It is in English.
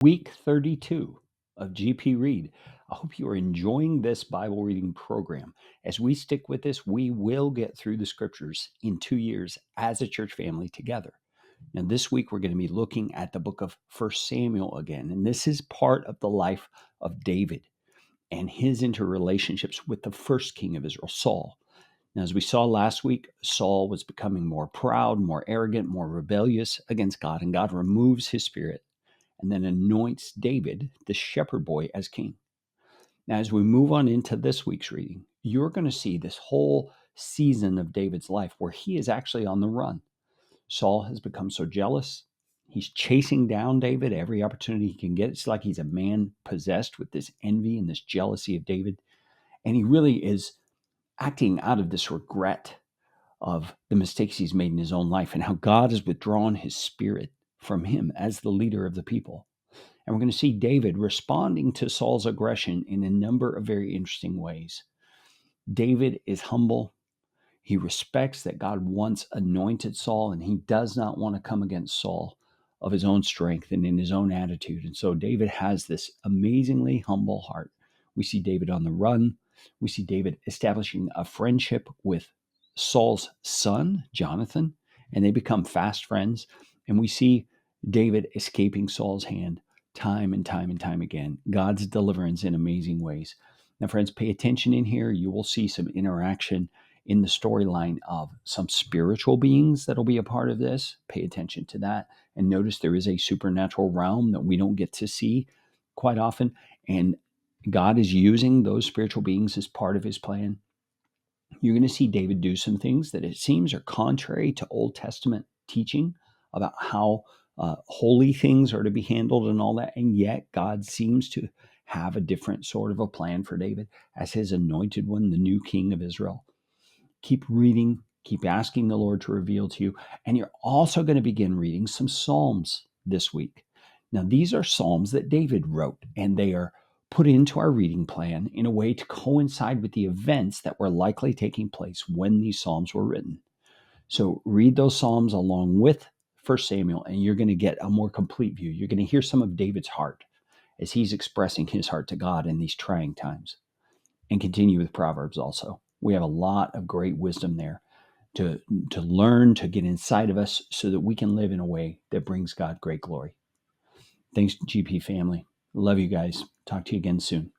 Week 32 of GPRead. I hope you are enjoying this Bible reading program. As we stick with this, we will get through the scriptures in 2 years as a church family together. Now, this week we're going to be looking at the book of 1 Samuel again, and this is part of the life of David and his interrelationships with the first king of Israel, Saul. Now, as we saw last week, Saul was becoming more proud, more arrogant, more rebellious against God, and God removes his spirit and then anoints David, the shepherd boy, as king. Now, as we move on into this week's reading, you're going to see this whole season of David's life where he is actually on the run. Saul has become so jealous. He's chasing down David every opportunity he can get. It's like he's a man possessed with this envy and this jealousy of David. And he really is acting out of this regret of the mistakes he's made in his own life and how God has withdrawn his spirit from him as the leader of the people. And we're going to see David responding to Saul's aggression in a number of very interesting ways. David is humble. He respects that God once anointed Saul, and he does not want to come against Saul of his own strength and in his own attitude. And so David has this amazingly humble heart. We see David on the run. We see David establishing a friendship with Saul's son, Jonathan, and they become fast friends. And we see David escaping Saul's hand time and time and time again. God's deliverance in amazing ways. Now, friends, pay attention in here. You will see some interaction in the storyline of some spiritual beings that'll be a part of this. Pay attention to that. And notice there is a supernatural realm that we don't get to see quite often. And God is using those spiritual beings as part of his plan. You're going to see David do some things that it seems are contrary to Old Testament teaching about how holy things are to be handled and all that. And yet God seems to have a different sort of a plan for David as his anointed one, the new king of Israel. Keep reading, keep asking the Lord to reveal to you. And you're also going to begin reading some Psalms this week. Now, these are Psalms that David wrote, and they are put into our reading plan in a way to coincide with the events that were likely taking place when these Psalms were written. So read those Psalms along with 1 Samuel, and you're going to get a more complete view. You're going to hear some of David's heart as he's expressing his heart to God in these trying times. And continue with Proverbs also. We have a lot of great wisdom there to learn, to get inside of us so that we can live in a way that brings God great glory. Thanks, GP family. Love you guys. Talk to you again soon.